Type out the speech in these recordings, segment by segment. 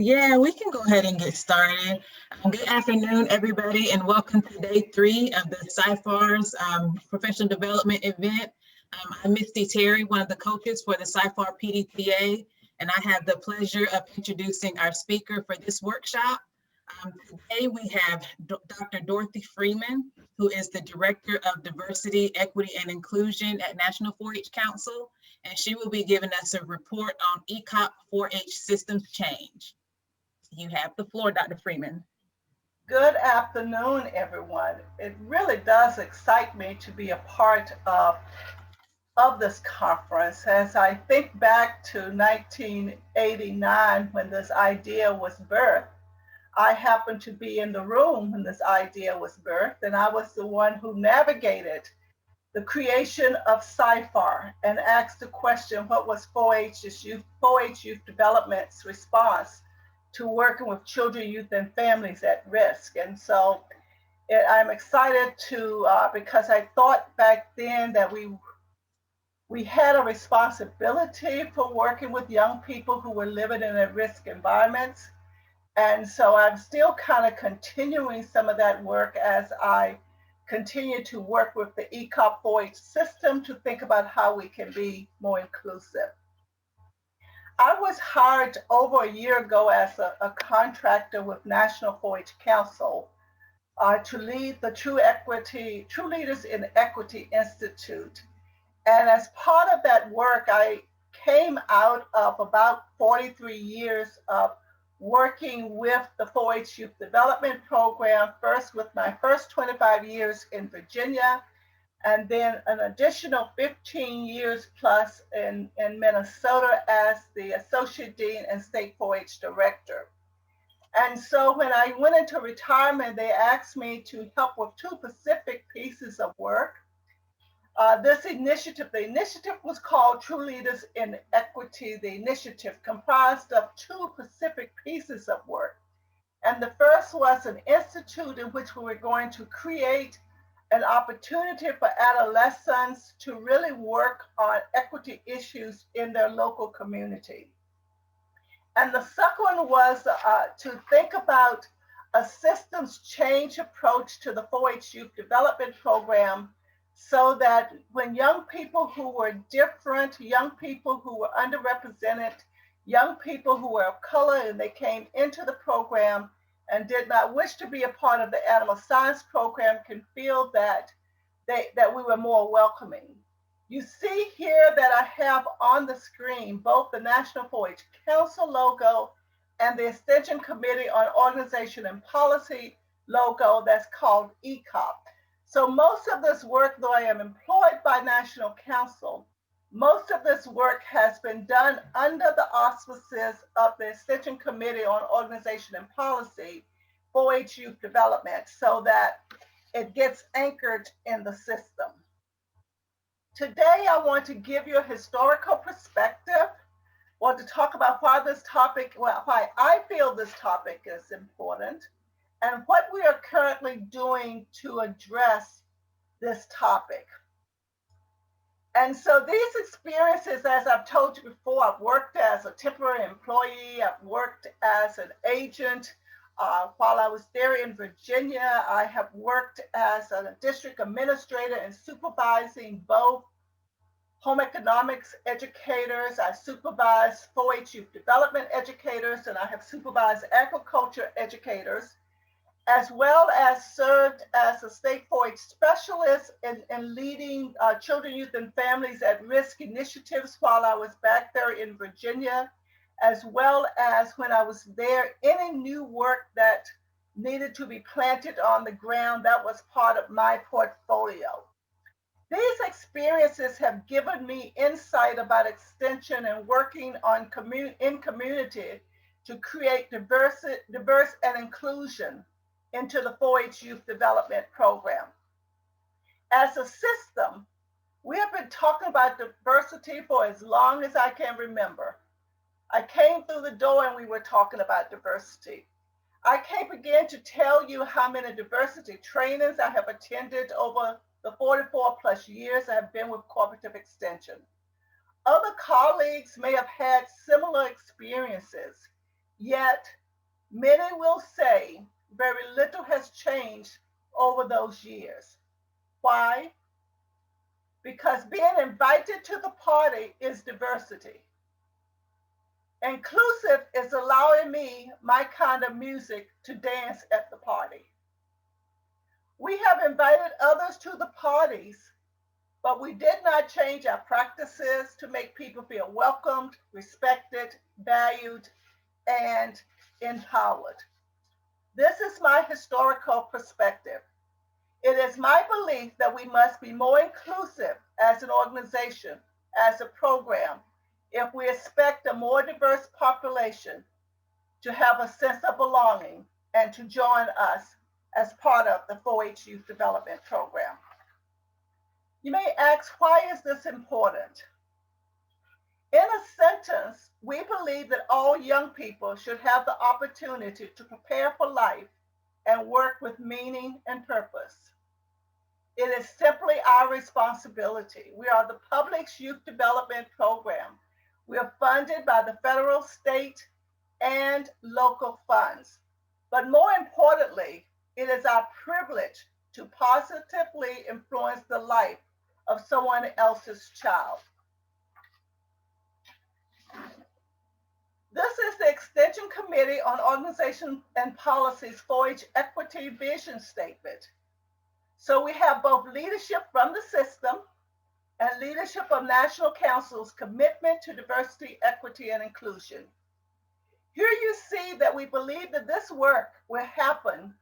Yeah, we can go ahead and get started. Good afternoon, everybody, and welcome to day 3 of the CYFAR's professional development event. I'm Misty Terry, one of the coaches for the CYFAR PDTA, and I have the pleasure of introducing our speaker for this workshop. Today we have Dr. Dorothy Freeman, who is the Director of Diversity, Equity, and Inclusion at National 4-H Council, and she will be giving us a report on ECOP 4-H systems change. You have the floor, Dr. Freeman. Good afternoon, everyone. It really does excite me to be a part of this conference. As I think back to 1989 when this idea was birthed, I happened to be in the room when this idea was birthed, and I was the one who navigated the creation of CYFAR and asked the question, what was 4-H Youth Development's response to working with children, youth, and families at risk? And so I'm excited because I thought back then that we had a responsibility for working with young people who were living in at-risk environments. And so I'm still kind of continuing some of that work as I continue to work with the ECOP 4-H system to think about how we can be more inclusive. I was hired over a year ago as a contractor with National 4-H Council to lead the True Leaders in Equity Institute. And as part of that work, I came out of about 43 years of working with the 4-H Youth Development Program, first with my first 25 years in Virginia, and then an additional 15 years plus in Minnesota as the Associate Dean and State 4-H Director. And so when I went into retirement, they asked me to help with two specific pieces of work. The initiative was called True Leaders in Equity. The initiative comprised of two specific pieces of work. And the first was an institute in which we were going to create an opportunity for adolescents to really work on equity issues in their local community. And the second one was to think about a systems change approach to the 4-H Youth Development Program, so that when young people who were different, young people who were underrepresented, young people who were of color, and they came into the program and did not wish to be a part of the animal science program, can feel that we were more welcoming. You see here that I have on the screen both the National 4-H Council logo and the Extension Committee on Organization and Policy logo that's called ECOP. So most of this work, though I am employed by National Council, most of this work has been done under the auspices of the Extension Committee on Organization and Policy, 4-H Youth Development, so that it gets anchored in the system. Today, I want to give you a historical perspective. I want to talk about why I feel this topic is important, and what we are currently doing to address this topic. And so these experiences, as I've told you before, I've worked as a temporary employee, I've worked as an agent. While I was there in Virginia, I have worked as a district administrator and supervising both home economics educators. I supervise 4-H Youth Development educators, and I have supervised agriculture educators, as well as served as a state 4-H specialist in leading children, youth, and families at risk initiatives while I was back there in Virginia, as well as when I was there, any new work that needed to be planted on the ground, that was part of my portfolio. These experiences have given me insight about extension and working on in community to create diverse and inclusion into the 4-H Youth Development Program. As a system, we have been talking about diversity for as long as I can remember. I came through the door and we were talking about diversity. I can't begin to tell you how many diversity trainings I have attended over the 44 plus years I have been with Cooperative Extension. Other colleagues may have had similar experiences, Yet, many will say very little has changed over those years. Why? Because being invited to the party is diversity. Inclusive is allowing me my kind of music to dance at the party. We have invited others to the parties, but we did not change our practices to make people feel welcomed, respected, valued, and empowered. This is my historical perspective. It is my belief that we must be more inclusive as an organization, as a program, if we expect a more diverse population to have a sense of belonging and to join us as part of the 4-H Youth Development Program. You may ask, why is this important? In a sentence, we believe that all young people should have the opportunity to prepare for life and work with meaning and purpose. It is simply our responsibility. We are the public's youth development program. We are funded by the federal, state, and local funds. But more importantly, it is our privilege to positively influence the life of someone else's child. This is the Extension Committee on Organization and Policy's 4-H Equity Vision Statement. So we have both leadership from the system and leadership of National Council's commitment to diversity, equity, and inclusion. Here you see that we believe that this work will happen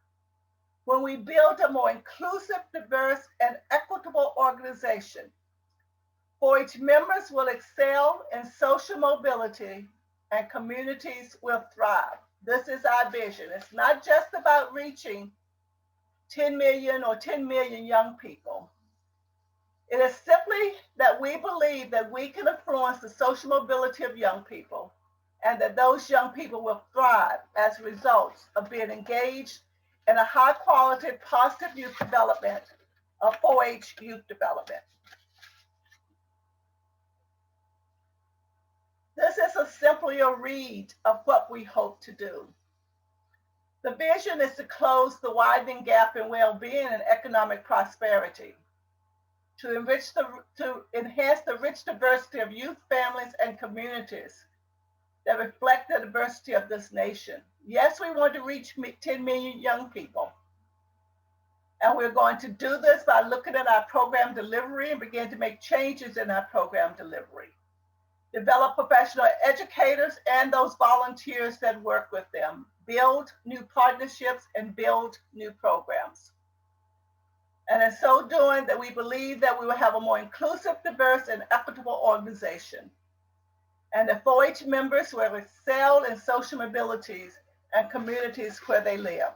when we build a more inclusive, diverse, and equitable organization. 4-H members will excel in social mobility and communities will thrive. This is our vision. It's not just about reaching 10 million or 10 million young people. It is simply that we believe that we can influence the social mobility of young people and that those young people will thrive as results of being engaged in a high quality, positive youth development of 4-H youth development. This is simply a read of what we hope to do. The vision is to close the widening gap in well-being and economic prosperity, to enhance the rich diversity of youth, families, and communities that reflect the diversity of this nation. Yes, we want to reach 10 million young people. And we're going to do this by looking at our program delivery and begin to make changes in our program delivery. Develop professional educators and those volunteers that work with them. Build new partnerships and build new programs. And in so doing, that we believe that we will have a more inclusive, diverse, and equitable organization. And the 4-H members will excel in social mobilities and communities where they live.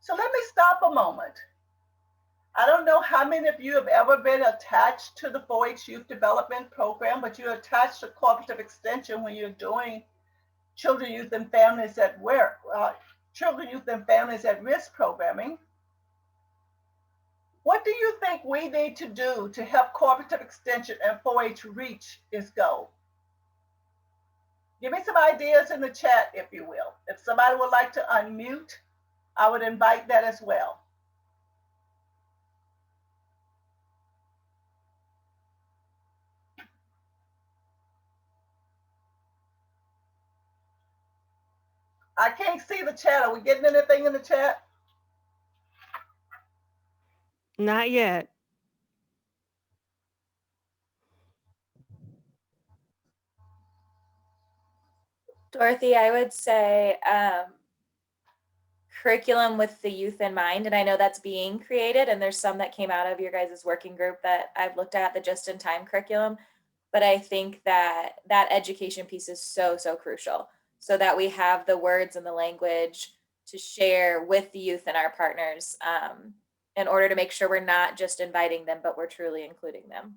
So let me stop a moment. I don't know how many of you have ever been attached to the 4-H Youth Development Program, but you're attached to Cooperative Extension when you're doing Children, Youth, and Families at Work, Children, Youth, and Families at Risk programming. What do you think we need to do to help Cooperative Extension and 4-H reach its goal? Give me some ideas in the chat, if you will. If somebody would like to unmute, I would invite that as well. I can't see the chat. Are we getting anything in the chat? Not yet. Dorothy, I would say curriculum with the youth in mind. And I know that's being created, and there's some that came out of your guys' working group that I've looked at, the just-in-time curriculum. But I think that that education piece is so, so crucial, so that we have the words and the language to share with the youth and our partners in order to make sure we're not just inviting them, but we're truly including them.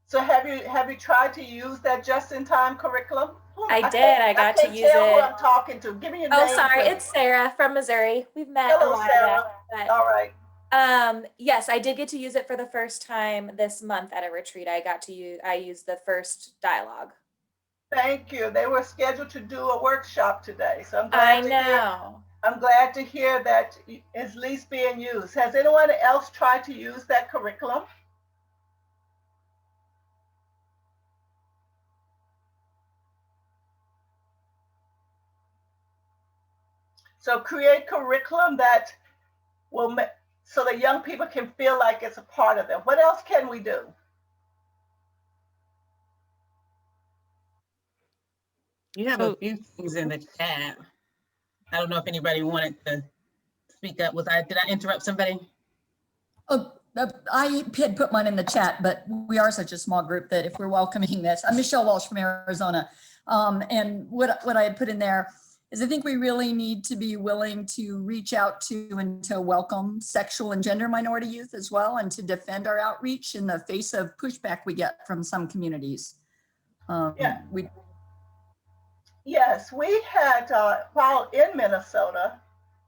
So have you tried to use that just-in-time curriculum? I did. I got to use it. Who I'm talking to. Give me your name. Oh, sorry. Please. It's Sarah from Missouri. We've met Hello, a while Sarah. back. But, all right. Yes, I did get to use it for the first time this month at a retreat. I used the first dialogue. Thank you. They were scheduled to do a workshop today, so I know. I'm glad to hear that it's at least being used. Has anyone else tried to use that curriculum? So create curriculum that will make so that young people can feel like it's a part of them. What else can we do? You have So- a few things in the chat. I don't know if anybody wanted to speak up. Did I interrupt somebody? Oh, I had put mine in the chat, but we are such a small group that if we're welcoming this, I'm Michelle Walsh from Arizona. And what I had put in there is I think we really need to be willing to reach out to and to welcome sexual and gender minority youth as well, and to defend our outreach in the face of pushback we get from some communities. Yeah. Yes, we had, while in Minnesota,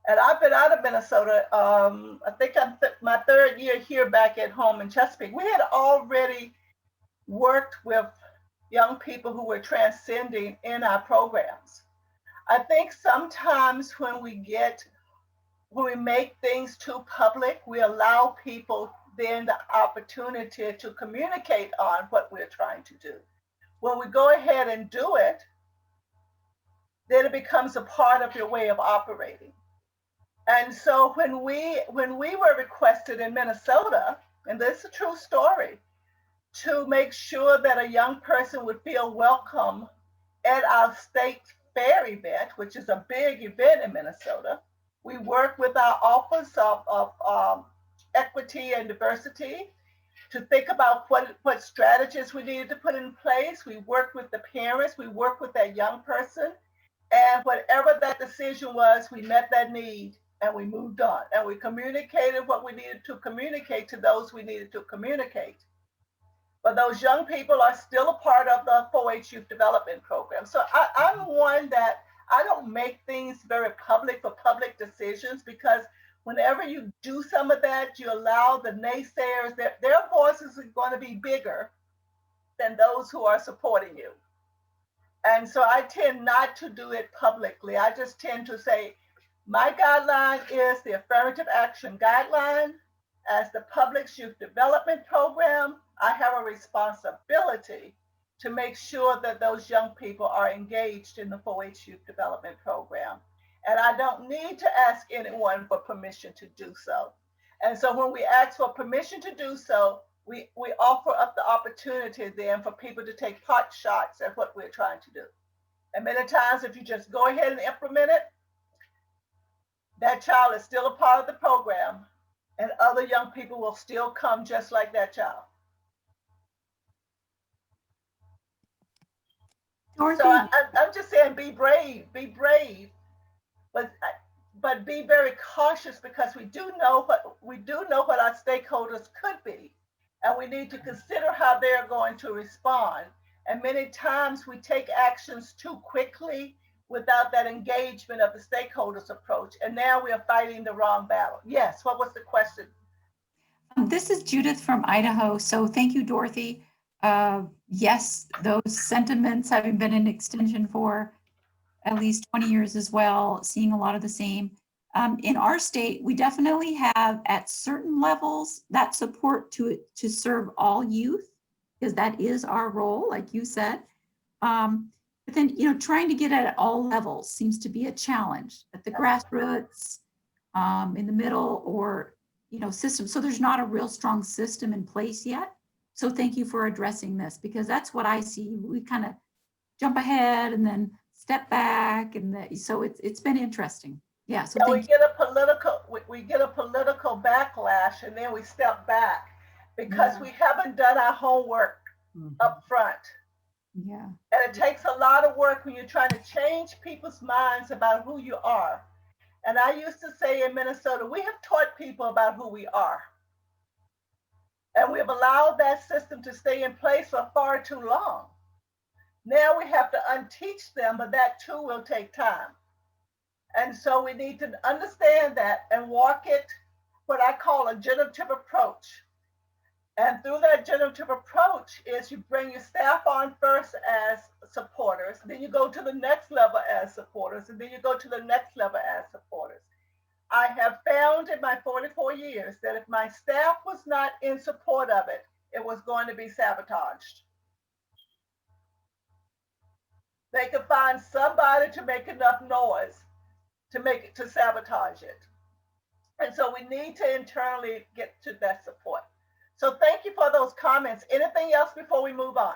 and I've been out of Minnesota, I think I'm my third year here back at home in Chesapeake. We had already worked with young people who were transcending in our programs. I think sometimes when we make things too public, we allow people then the opportunity to communicate on what we're trying to do. When we go ahead and do it, then it becomes a part of your way of operating. And so when we were requested in Minnesota, and this is a true story, to make sure that a young person would feel welcome at our state fair event, which is a big event in Minnesota, we work with our Office of Equity and Diversity to think about what strategies we needed to put in place. We worked with the parents, we worked with that young person, and whatever that decision was, we met that need and we moved on. And we communicated what we needed to communicate to those we needed to communicate. But those young people are still a part of the 4-H Youth Development Program. So I'm one that I don't make things very public for public decisions, because whenever you do some of that, you allow the naysayers, their voices are going to be bigger than those who are supporting you. And so I tend not to do it publicly. I just tend to say, my guideline is the affirmative action guideline. As the Public Youth Development Program, I have a responsibility to make sure that those young people are engaged in the 4-H Youth Development Program. And I don't need to ask anyone for permission to do so. And so when we ask for permission to do so, we offer up the opportunity then for people to take pot shots at what we're trying to do. And many times, if you just go ahead and implement it, that child is still a part of the program, and other young people will still come just like that child. Dorothy. So I'm just saying, be brave, but be very cautious, because we do know what our stakeholders could be, and we need to consider how they're going to respond. And many times we take actions too quickly without that engagement of the stakeholders approach, and now we are fighting the wrong battle. Yes, what was the question? This is Judith from Idaho. So thank you, Dorothy. Yes, those sentiments, having been in extension for at least 20 years as well, seeing a lot of the same. In our state, we definitely have at certain levels that support to serve all youth, because that is our role, like you said. But then, trying to get at all levels seems to be a challenge at the grassroots, in the middle, or, system. So there's not a real strong system in place yet. So thank you for addressing this, because that's what I see. We kind of jump ahead and then step back, and so it's been interesting. Yeah. So we get a political backlash, and then we step back because we haven't done our homework up front. Yeah. And it takes a lot of work when you're trying to change people's minds about who you are. And I used to say in Minnesota, we have taught people about who we are. And we have allowed that system to stay in place for far too long. Now we have to unteach them, but that too will take time. And so we need to understand that and walk it, what I call a generative approach. And through that generative approach is you bring your staff on first as supporters, then you go to the next level as supporters, and then you go to the next level as supporters. I have found in my 44 years that if my staff was not in support of it, it was going to be sabotaged. They could find somebody to make enough noise to sabotage it. And so we need to internally get to that support. So thank you for those comments. Anything else before we move on?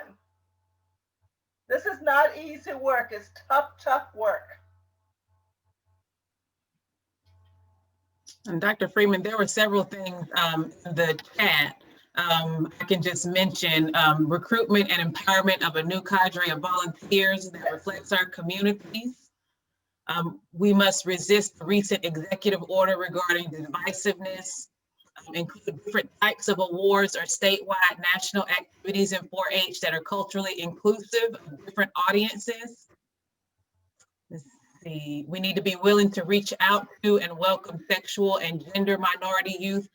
This is not easy work. It's tough, tough work. And Dr. Freeman, there were several things in the chat. I can just mention recruitment and empowerment of a new cadre of volunteers that reflects our communities. We must resist the recent executive order regarding divisiveness, include different types of awards or statewide national activities in 4-H that are culturally inclusive of different audiences. Let's see, we need to be willing to reach out to and welcome sexual and gender minority youth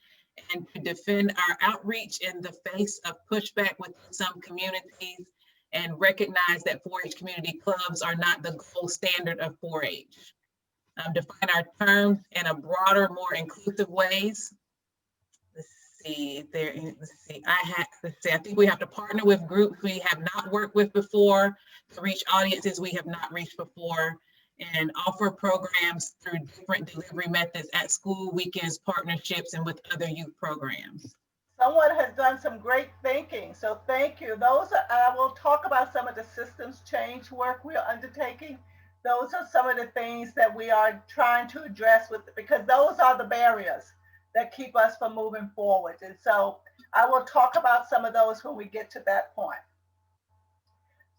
and to defend our outreach in the face of pushback within some communities and recognize that 4-H community clubs are not the gold standard of 4-H. Define our terms in a broader, more inclusive ways. Let's see, I think we have to partner with groups we have not worked with before to reach audiences we have not reached before, and offer programs through different delivery methods at school, weekends, partnerships, and with other youth programs. Someone has done some great thinking, so thank you. I will talk about some of the systems change work we are undertaking. Those are some of the things that we are trying to address because those are the barriers that keep us from moving forward. And so I will talk about some of those when we get to that point.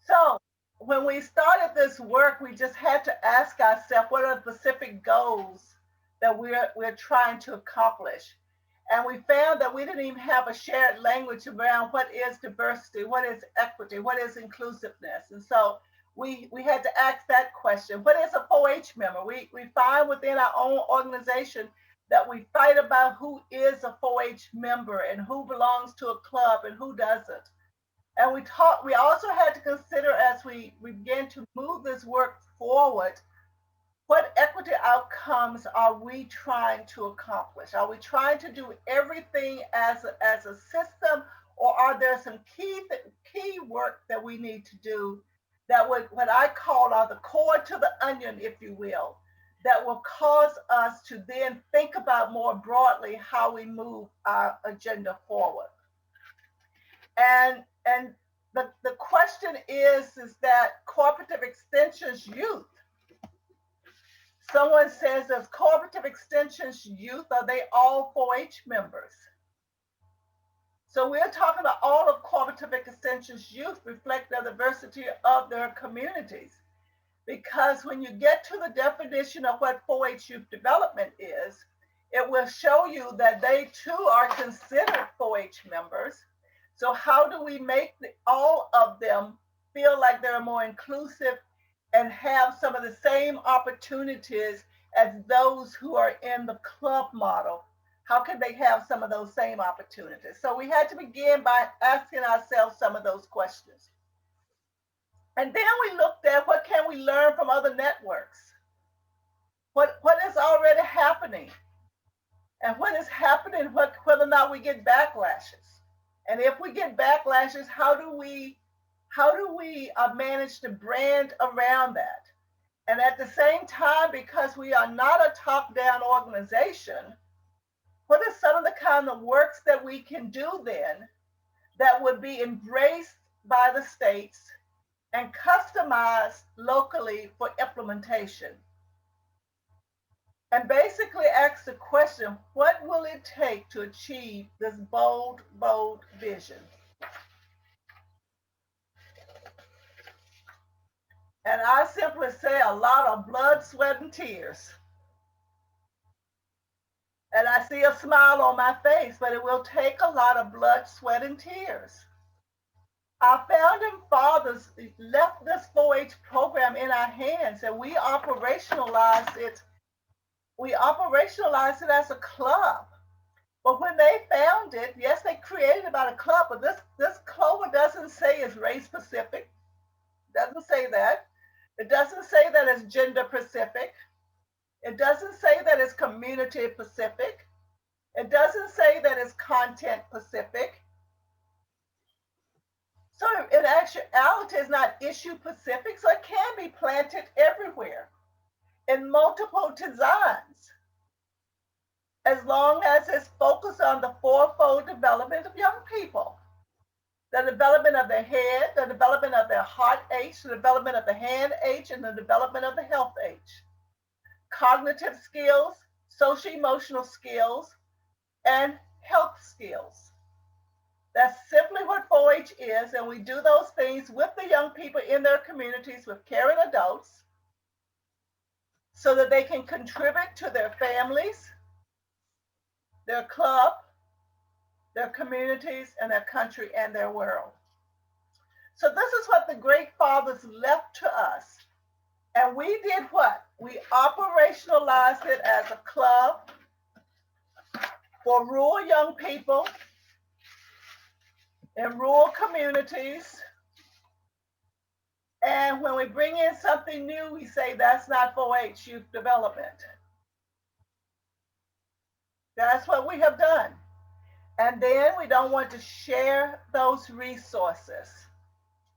So when we started this work, we just had to ask ourselves, what are the specific goals that we're trying to accomplish? And we found that we didn't even have a shared language around what is diversity, what is equity, what is inclusiveness. And so we had to ask that question. What is a 4-H member? We find within our own organization that we fight about who is a 4-H member and who belongs to a club and who doesn't. And we also had to consider as we began to move this work forward, what equity outcomes are we trying to accomplish? Are we trying to do everything as a system, or are there some key work that we need to do that would, what I call are the core to the onion, if you will, that will cause us to then think about more broadly how we move our agenda forward. And the question is that cooperative extensions youth, someone says, as cooperative extensions youth, are they all 4-H members? So we're talking about all of cooperative extensions youth reflect the diversity of their communities. Because when you get to the definition of what 4-H youth development is, it will show you that they too are considered 4-H members. So how do we make all of them feel like they're more inclusive and have some of the same opportunities as those who are in the club model? How can they have some of those same opportunities? So we had to begin by asking ourselves some of those questions. And then we looked at what can we learn from other networks? What is already happening? And what is happening, whether or not we get backlashes? And if we get backlashes, how do we manage to brand around that? And at the same time, because we are not a top-down organization, what are some of the kind of works that we can do then that would be embraced by the states and customized locally for implementation? And basically ask the question, what will it take to achieve this bold, bold vision? And I simply say a lot of blood, sweat, and tears. And I see a smile on my face, but it will take a lot of blood, sweat, and tears. Our founding fathers left this 4-H program in our hands, and we operationalized it. We operationalized it as a club. But when they found it, yes, they created about a club, but this clover doesn't say it's race specific. Doesn't say that. It doesn't say that it's gender specific. It doesn't say that it's community specific. It doesn't say that it's content specific. So in actuality, it's not issue specific, so it can be planted everywhere in multiple designs, as long as it's focused on the fourfold development of young people. The development of their head, the development of their heart age, the development of the hand age, and the development of the health age. Cognitive skills, social emotional skills, and health skills. That's simply what 4-H is, and we do those things with the young people in their communities with caring adults so that they can contribute to their families, their club, their communities, and their country and their world. So this is what the great fathers left to us. And we did what? We operationalized it as a club for rural young people in rural communities. And when we bring in something new, we say that's not 4-H youth development. That's what we have done. And then we don't want to share those resources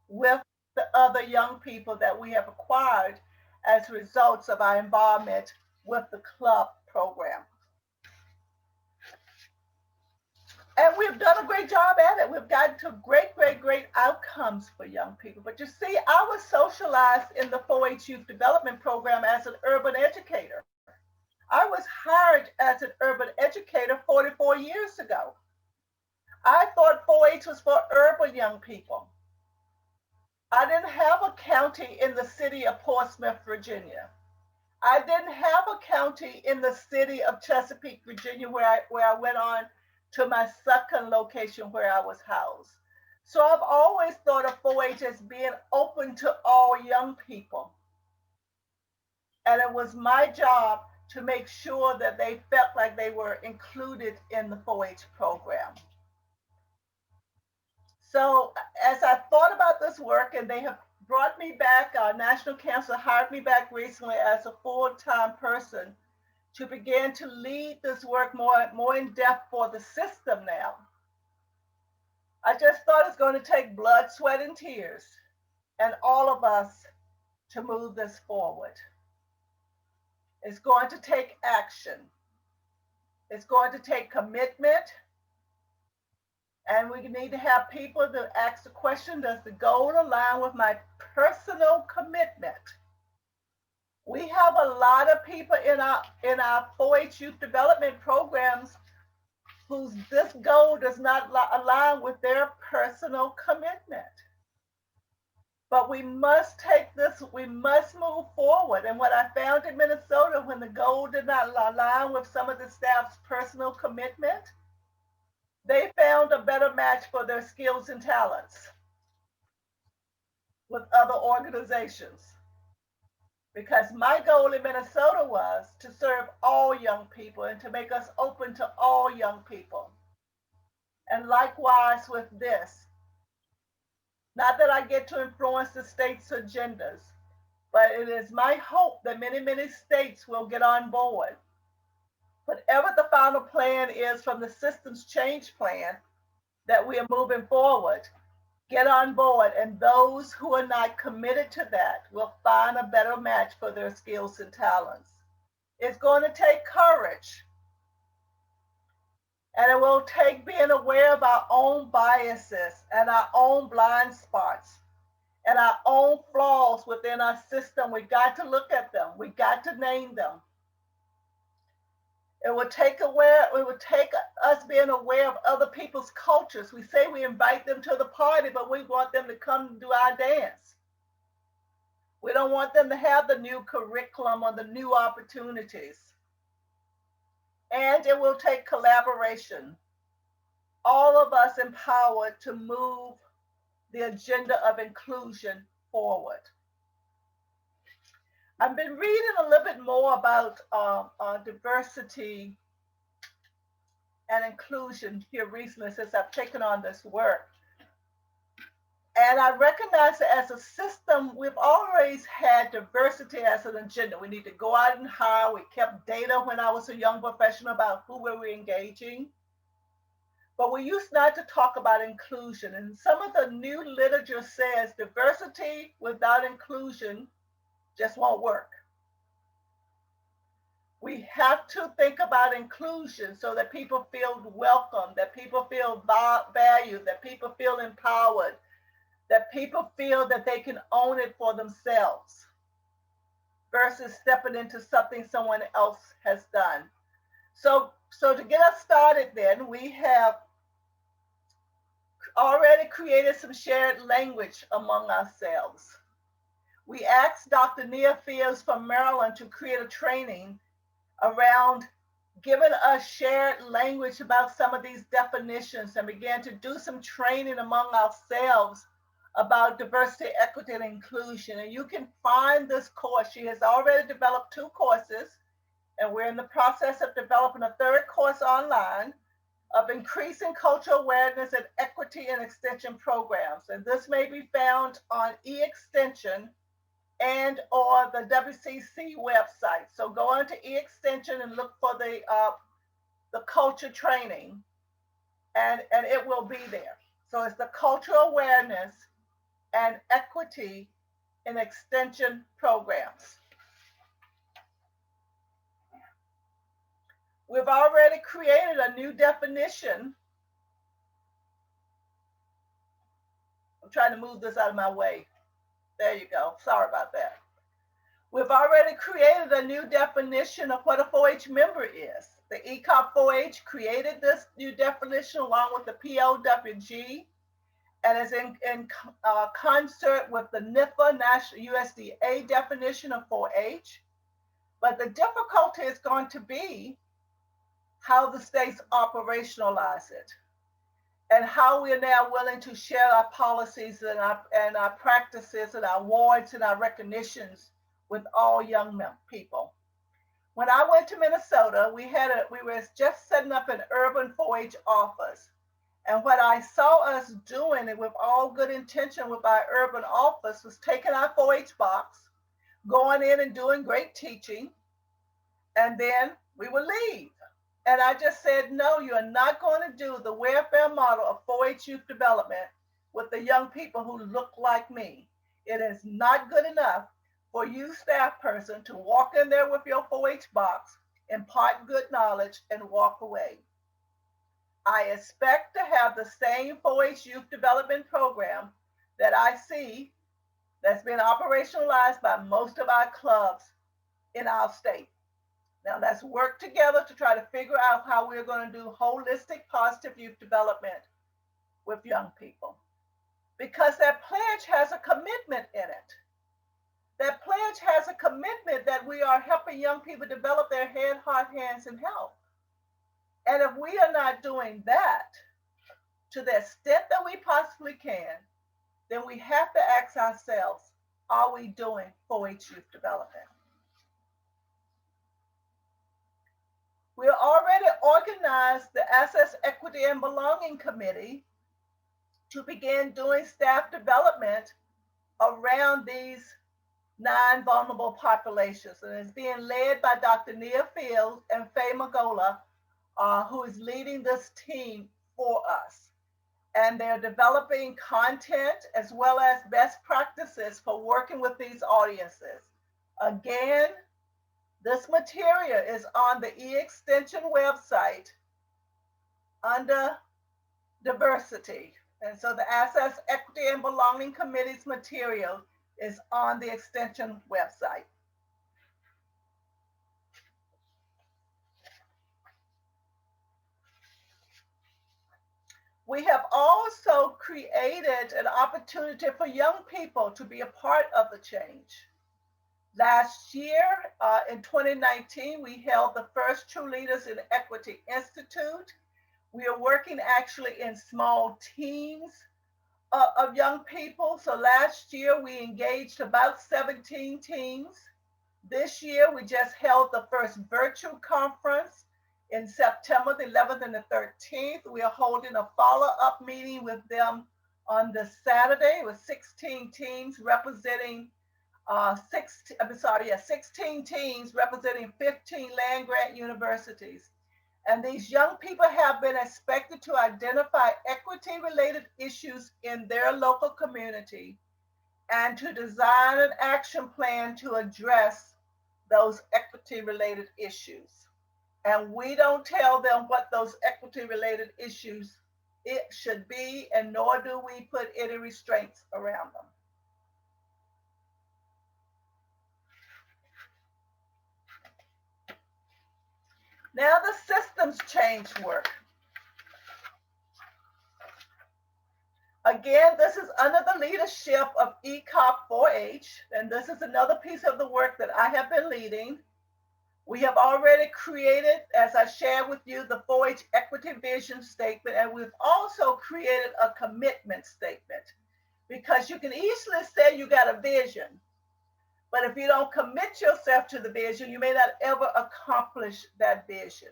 with the other young people that we have acquired as results of our involvement with the club program. And we've done a great job at it. We've gotten to great outcomes for young people. But you see, I was socialized in the 4-H Youth Development Program as an urban educator. I was hired as an urban educator 44 years ago. I thought 4-H was for urban young people. I didn't have a county in the city of Portsmouth, Virginia. I didn't have a county in the city of Chesapeake, Virginia, where I went on to my second location where I was housed. So I've always thought of 4-H as being open to all young people. And it was my job to make sure that they felt like they were included in the 4-H program. So as I thought about this work, and they have brought me back, our National Council hired me back recently as a full-time person to begin to lead this work more in depth for the system now. I just thought it's going to take blood, sweat, and tears, and all of us to move this forward. It's going to take action. It's going to take commitment. And we need to have people to ask the question, does the goal align with my personal commitment? We have a lot of people in our 4-H youth development programs whose this goal does not align with their personal commitment. But we must take this, we must move forward. And what I found in Minnesota, when the goal did not align with some of the staff's personal commitment, they found a better match for their skills and talents with other organizations. Because my goal in Minnesota was to serve all young people and to make us open to all young people. And likewise with this, not that I get to influence the state's agendas, but it is my hope that many states will get on board. Whatever the final plan is from the systems change plan that we are moving forward, get on board, and those who are not committed to that will find a better match for their skills and talents. It's going to take courage, and it will take being aware of our own biases and our own blind spots and our own flaws within our system. We got to look at them. We got to name them. It would take us being aware of other people's cultures. We say we invite them to the party, but we want them to come do our dance. We don't want them to have the new curriculum or the new opportunities. And it will take collaboration. All of us empowered to move the agenda of inclusion forward. I've been reading a little bit more about diversity and inclusion here recently since I've taken on this work. And I recognize that as a system, we've always had diversity as an agenda. We need to go out and hire. We kept data when I was a young professional about who we were engaging. But we used not to talk about inclusion. And some of the new literature says diversity without inclusion just won't work. We have to think about inclusion so that people feel welcome, that people feel valued, that people feel empowered, that people feel that they can own it for themselves versus stepping into something someone else has done. So to get us started then, we have already created some shared language among ourselves. We asked Dr. Nia Fields from Maryland to create a training around giving us shared language about some of these definitions and began to do some training among ourselves about diversity, equity, and inclusion. And you can find this course. She has already developed 2 courses, and we're in the process of developing a 3rd course online of increasing cultural awareness and equity and extension programs. And this may be found on eExtension and or the WCC website. So go onto eExtension and look for the culture training, and it will be there. So it's the cultural awareness and equity in extension programs. We've already created a new definition. I'm trying to move this out of my way. There you go. Sorry about that. We've already created a new definition of what a 4-H member is. The ECOP 4-H created this new definition along with the PLWG, and is in concert with the NIFA, National USDA definition of 4-H. But the difficulty is going to be how the states operationalize it and how we are now willing to share our policies and our practices and our awards and our recognitions with all young people. When I went to Minnesota, we were just setting up an urban 4-H office. And what I saw us doing, and with all good intention with our urban office, was taking our 4-H box, going in and doing great teaching, and then we would leave. And I just said, no, you are not going to do the welfare model of 4-H youth development with the young people who look like me. It is not good enough for you, staff person, to walk in there with your 4-H box, impart good knowledge, and walk away. I expect to have the same 4-H youth development program that I see that's been operationalized by most of our clubs in our state. Now let's work together to try to figure out how we're going to do holistic positive youth development with young people, because that pledge has a commitment in it. That pledge has a commitment that we are helping young people develop their head, heart, hands, and health. And if we are not doing that to the extent that we possibly can, then we have to ask ourselves, are we doing 4-H youth development? We already organized the Access, Equity, and Belonging Committee to begin doing staff development around these 9 vulnerable populations. And it's being led by Dr. Nia Fields and Faye Magola, who is leading this team for us. And they're developing content as well as best practices for working with these audiences. Again, this material is on the eExtension website under diversity. And so the Access, Equity, and Belonging Committee's material is on the extension website. We have also created an opportunity for young people to be a part of the change. Last year, in 2019, we held the first True Leaders in Equity Institute. We are working actually in small teams of young people. So last year, we engaged about 17 teams. This year, we just held the first virtual conference In September the 11th and the 13th, we are holding a follow-up meeting with them on the Saturday with 16 teams representing 16 teams representing 15 land-grant universities. And these young people have been expected to identify equity-related issues in their local community and to design an action plan to address those equity-related issues. And we don't tell them what those equity-related issues it should be, and nor do we put any restraints around them. Now the systems change work. Again, this is under the leadership of ECOP 4H, and this is another piece of the work that I have been leading. We have already created, as I shared with you, the 4H equity vision statement, and we've also created a commitment statement, because you can easily say you got a vision, but if you don't commit yourself to the vision, you may not ever accomplish that vision.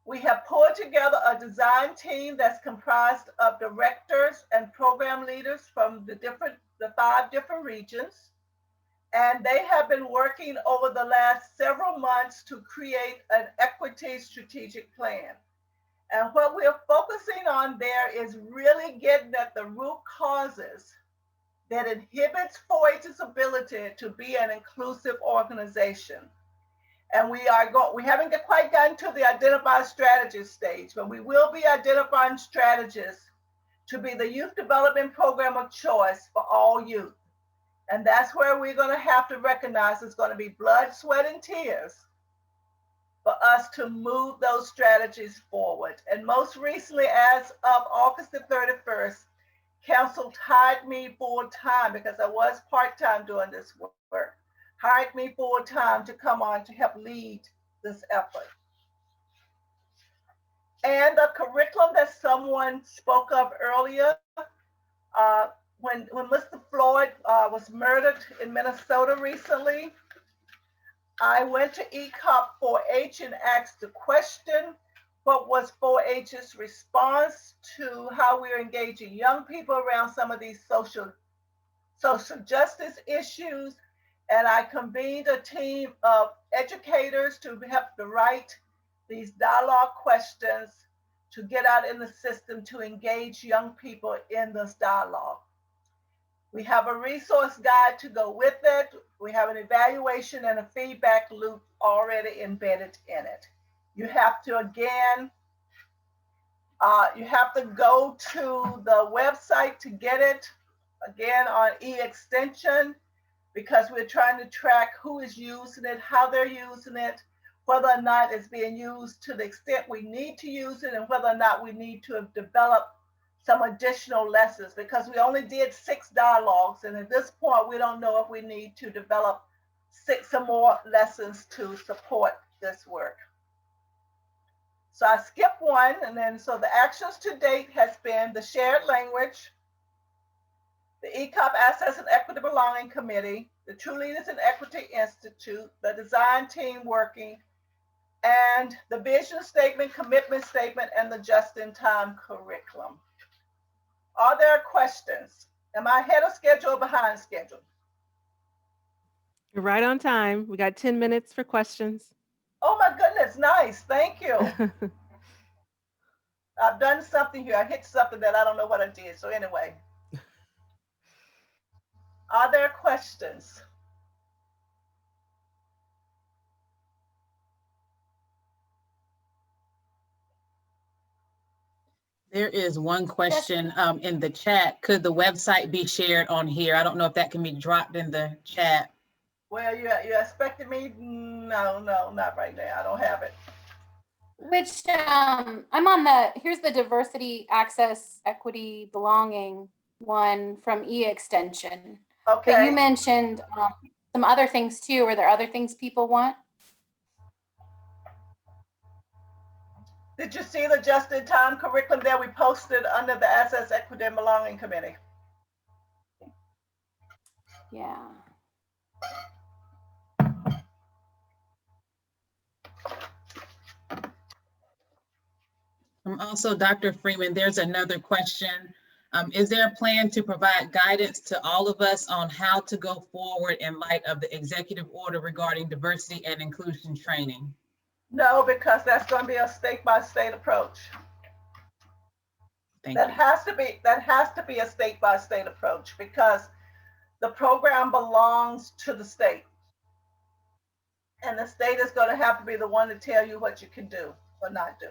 We have pulled together a design team that's comprised of directors and program leaders from the 5 different regions. And they have been working over the last several months to create an equity strategic plan. And what we're focusing on there is really getting at the root causes that inhibits 4-H's ability to be an inclusive organization. And we haven't quite gotten to the identify strategies stage, but we will be identifying strategies to be the youth development program of choice for all youth. And that's where we're going to have to recognize it's going to be blood, sweat, and tears for us to move those strategies forward. And most recently, as of August the 31st, Council hired me full-time, because I was part-time doing this work, hired me full-time to come on to help lead this effort. And the curriculum that someone spoke of earlier, when Mr. Floyd was murdered in Minnesota recently, I went to ECOP 4H and asked the question, what was 4H's response to how we're engaging young people around some of these social justice issues? And I convened a team of educators to help to write these dialogue questions to get out in the system to engage young people in this dialogue. We have a resource guide to go with it. We have an evaluation and a feedback loop already embedded in it. You have to, again, you have to go to the website to get it, again, on e-extension, because we're trying to track who is using it, how they're using it, whether or not it's being used to the extent we need to use it, and whether or not we need to develop some additional lessons, because we only did 6 dialogues. And at this point, we don't know if we need to develop 6 or more lessons to support this work. So I skipped one, and then so the actions to date has been the shared language, the ECOP Access and Equity Belonging Committee, the True Leaders in Equity Institute, the design team working, and the vision statement, commitment statement, and the just-in-time curriculum. Are there questions? Am I ahead of schedule or behind schedule? You're right on time. We got 10 minutes for questions. Oh my goodness, nice, thank you. I've done something here. I hit something that I don't know what I did. So anyway, are there questions? There is one question in the chat. Could the website be shared on here? I don't know if that can be dropped in the chat. Well, you expected me? No, not right now. I don't have it. Which I'm on the, here's the diversity, access, equity, belonging one from e-extension. Okay. But you mentioned some other things too. Are there other things people want? Did you see the just-in-time curriculum that we posted under the Access, Equity, and Belonging Committee? Yeah. Also, Dr. Freeman, there's another question. Is there a plan to provide guidance to all of us on how to go forward in light of the executive order regarding diversity and inclusion training? No, because that's going to be a state-by-state approach. Thank That you. has to be a state-by-state approach, because the program belongs to the state. And the state is going to have to be the one to tell you what you can do or not do.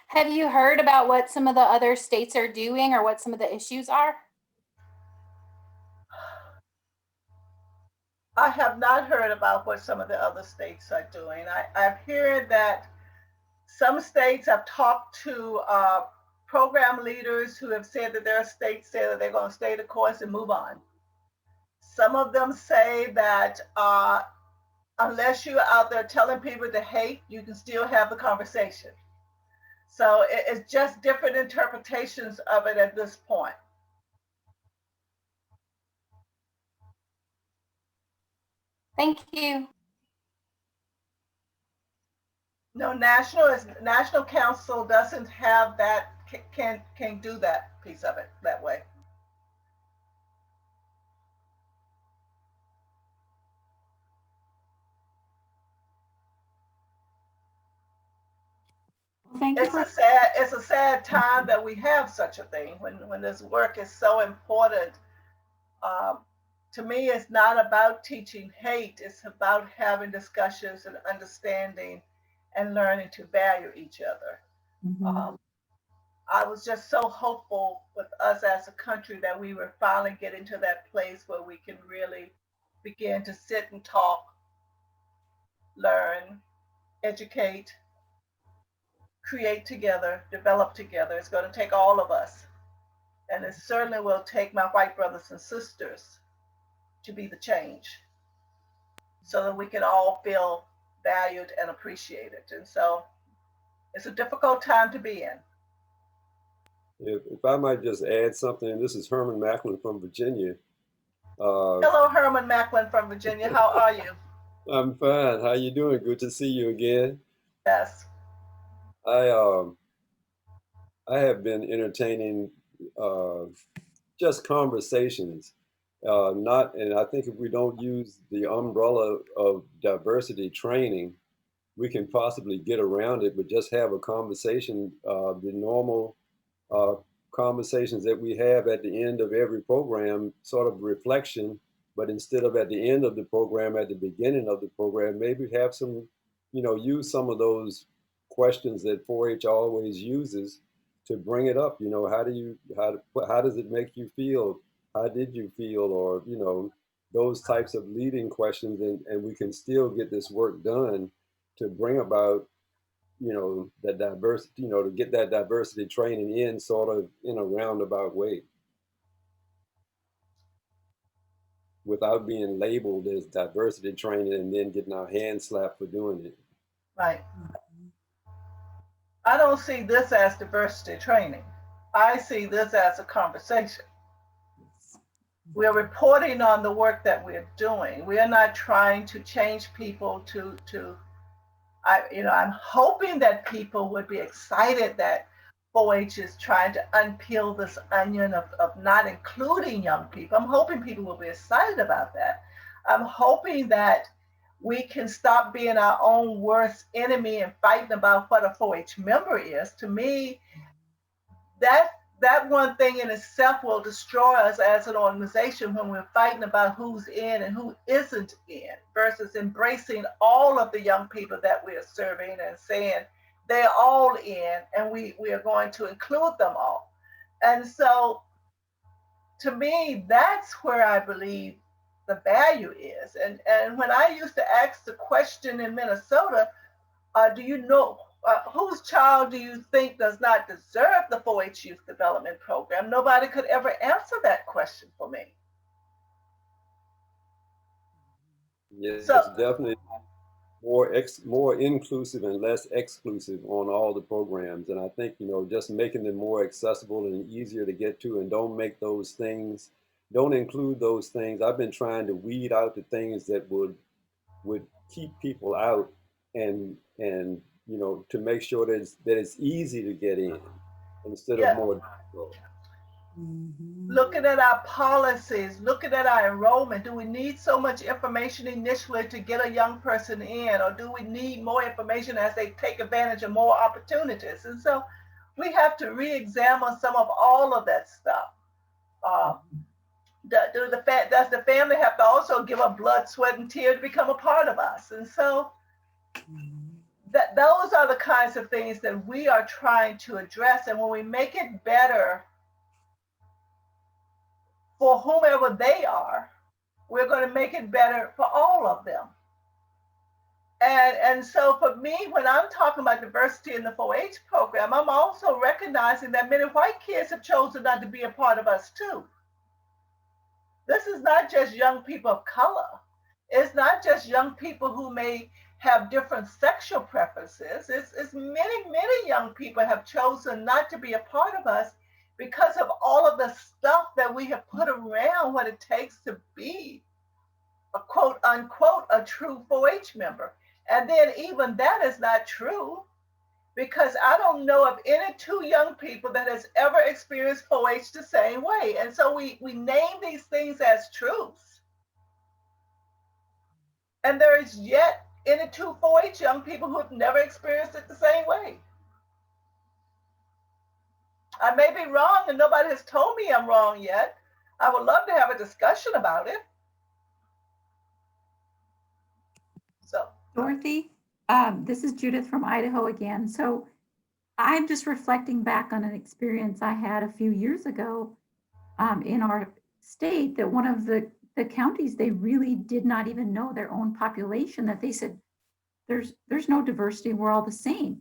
Have you heard about what some of the other states are doing or what some of the issues are? I have not heard about what some of the other states are doing. I've heard that some states have talked to program leaders who have said that their states say that they're going to stay the course and move on. Some of them say that unless you're out there telling people to hate, you can still have the conversation. So it's just different interpretations of it at this point. Thank you. No, National Council doesn't have that, can't do that piece of it that way. Thank you It's for, a sad time that we have such a thing when this work is so important. To me, it's not about teaching hate. It's about having discussions and understanding and learning to value each other. I was just so hopeful with us as a country that we were finally getting to that place where we can really begin to sit and talk, learn, educate, create together, develop together. It's going to take all of us. And it certainly will take my white brothers and sisters to be the change so that we can all feel valued and appreciated. And so it's a difficult time to be in. If I might just add something, this is Herman Macklin from Virginia. Hello, Herman Macklin from Virginia. How are you? I'm fine. How you doing? Good to see you again. Yes. I have been entertaining just conversations. Not, and I think if we don't use the umbrella of diversity training, we can possibly get around it, but just have a conversation, the normal conversations that we have at the end of every program, sort of reflection, but instead of at the end of the program, at the beginning of the program, maybe have some, use some of those questions that 4-H always uses to bring it up. How does it make you feel? How did you feel? Or, those types of leading questions, and we can still get this work done to bring about that diversity, to get that diversity training in sort of in a roundabout way without being labeled as diversity training and then getting our hands slapped for doing it. Right. I don't see this as diversity training. I see this as a conversation. We're reporting on the work that we're doing. We are not trying to change people I'm hoping that people would be excited that 4-H is trying to unpeel this onion of not including young people. I'm hoping people will be excited about that. I'm hoping that we can stop being our own worst enemy and fighting about what a 4-H member is. To me, that one thing in itself will destroy us as an organization when we're fighting about who's in and who isn't in, versus embracing all of the young people that we are serving and saying they're all in and we are going to include them all. And so to me, that's where I believe the value is. And when I used to ask the question in Minnesota, do you know whose child do you think does not deserve the 4-H Youth Development Program? Nobody could ever answer that question for me. Yes, So, it's definitely more inclusive and less exclusive on all the programs. And I think, just making them more accessible and easier to get to, and don't include those things. I've been trying to weed out the things that would keep people out and to make sure that it's easy to get in instead of Yeah. more difficult. Looking at our policies, looking at our enrollment, do we need so much information initially to get a young person in, or do we need more information as they take advantage of more opportunities? And so we have to re-examine some of all of that stuff. Does the family have to also give up blood, sweat, and tears to become a part of us? And so those are the kinds of things that we are trying to address. And when we make it better for whomever they are, we're going to make it better for all of them. And so for me, when I'm talking about diversity in the 4-H program, I'm also recognizing that many white kids have chosen not to be a part of us too. This is not just young people of color. It's not just young people who may have different sexual preferences. It's many young people have chosen not to be a part of us because of all of the stuff that we have put around what it takes to be a quote unquote a true 4-H member. And then even that is not true, because I don't know of any two young people that has ever experienced 4-H the same way. And so we name these things as truths. And there is yet any two 4-H young people who have never experienced it the same way. I may be wrong and nobody has told me I'm wrong yet. I would love to have a discussion about it. So, Dorothy, this is Judith from Idaho again. So I'm just reflecting back on an experience I had a few years ago in our state, that one of the counties, they really did not even know their own population, that they said, there's no diversity, we're all the same.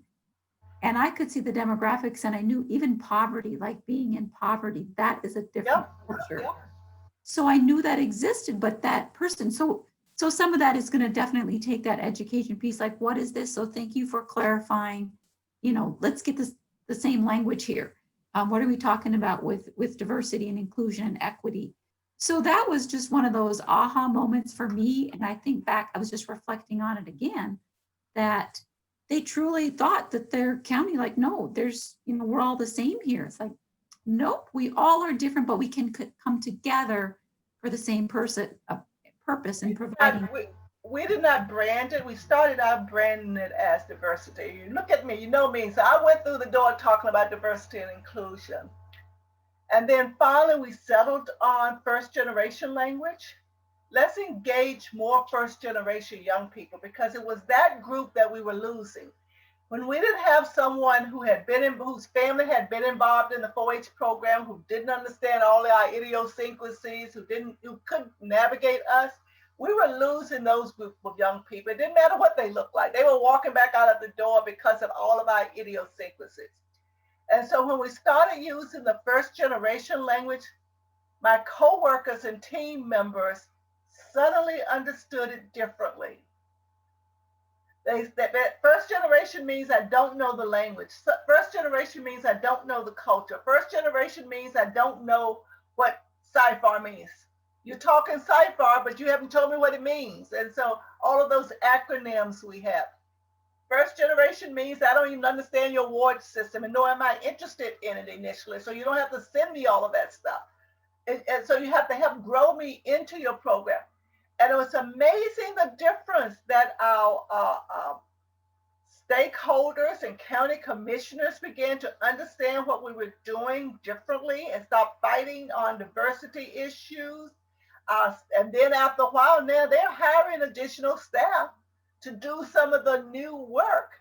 And I could see the demographics, and I knew even poverty, like being in poverty, that is a different culture. So I knew that existed, but that person, so some of that is going to definitely take that education piece, like, what is this? So thank you for clarifying, let's get the same language here. What are we talking about with diversity and inclusion and equity? So that was just one of those aha moments for me. And I think back, I was just reflecting on it again, that they truly thought that their county, like, no, we're all the same here. It's like, nope, we all are different, but we can come together for the same purpose and providing. We did not brand it. We started out branding it as diversity. You look at me, you know me. So I went through the door talking about diversity and inclusion. And then finally we settled on first generation language. Let's engage more first generation young people, because it was that group that we were losing. When we didn't have someone whose family had been involved in the 4-H program, who didn't understand all of our idiosyncrasies, who couldn't navigate us, we were losing those group of young people. It didn't matter what they looked like. They were walking back out of the door because of all of our idiosyncrasies. And so when we started using the first generation language, my coworkers and team members suddenly understood it differently. That first generation means I don't know the language. First generation means I don't know the culture. First generation means I don't know what CYFAR means. You're talking CYFAR, but you haven't told me what it means. And so all of those acronyms we have. First generation means I don't even understand your award system, and nor am I interested in it initially. So you don't have to send me all of that stuff. And so you have to help grow me into your program. And it was amazing the difference that our stakeholders and county commissioners began to understand what we were doing differently and stop fighting on diversity issues. And then after a while, now they're hiring additional staff to do some of the new work,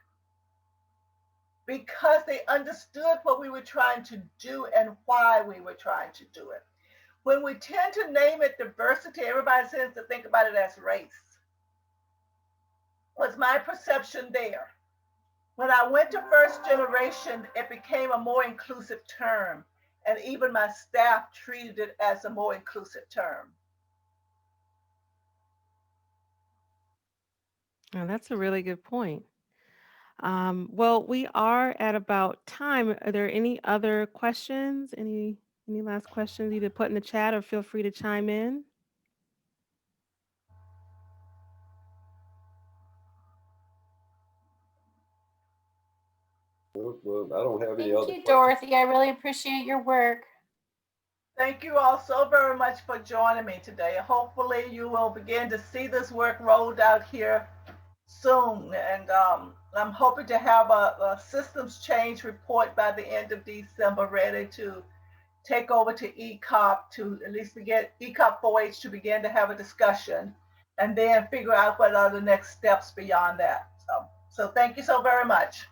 because they understood what we were trying to do and why we were trying to do it. When we tend to name it diversity, everybody tends to think about it as race. Was my perception there. When I went to first generation, it became a more inclusive term, and even my staff treated it as a more inclusive term. Oh, that's a really good point. Well, we are at about time. Are there any other questions? Any last questions? Either put in the chat or feel free to chime in. Well, I don't have any Thank other you, questions. Dorothy. I really appreciate your work. Thank you all so very much for joining me today. Hopefully you will begin to see this work rolled out here soon. And I'm hoping to have a systems change report by the end of December ready to take over to ECOP to at least get ECOP 4H to begin to have a discussion and then figure out what are the next steps beyond that. So thank you so very much.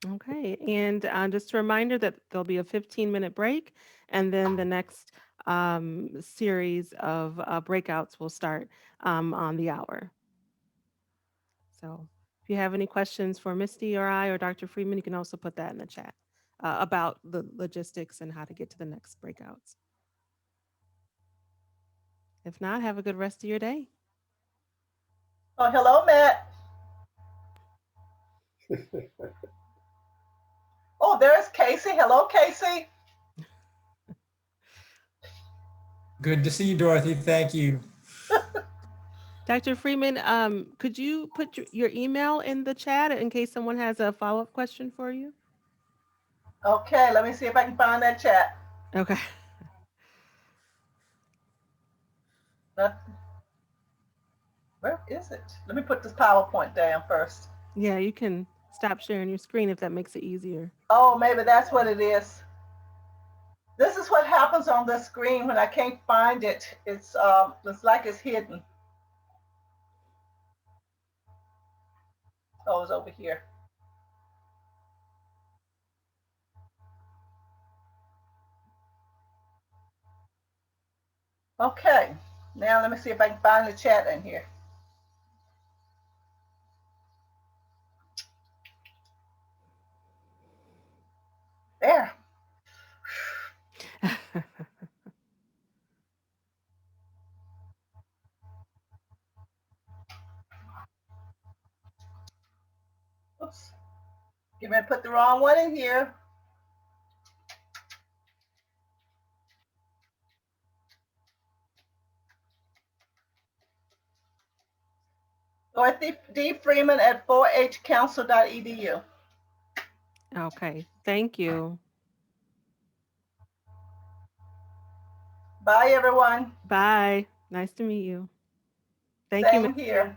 Okay, and just a reminder that there'll be a 15-minute break, and then the next series of breakouts will start on the hour. So if you have any questions for Misty or I or Dr. Freeman, you can also put that in the chat about the logistics and how to get to the next breakouts. If not, have a good rest of your day. Oh, hello, Matt. Oh, there's Casey. Hello, Casey. Good to see you, Dorothy. Thank you. Dr. Freeman, could you put your email in the chat in case someone has a follow-up question for you? Okay, let me see if I can find that chat. Okay. Where is it? Let me put this PowerPoint down first. Yeah, you can stop sharing your screen if that makes it easier. Oh, maybe that's what it is. This is what happens on the screen when I can't find it. It's like it's hidden. Oh, it's over here. Okay, now let me see if I can find the chat in here. There. Oops. Give me to put the wrong one in here. Dorothy D. Freeman at 4hcouncil.edu. Okay, thank you. Bye, everyone. Bye. Nice to meet you. Thank you. Same here.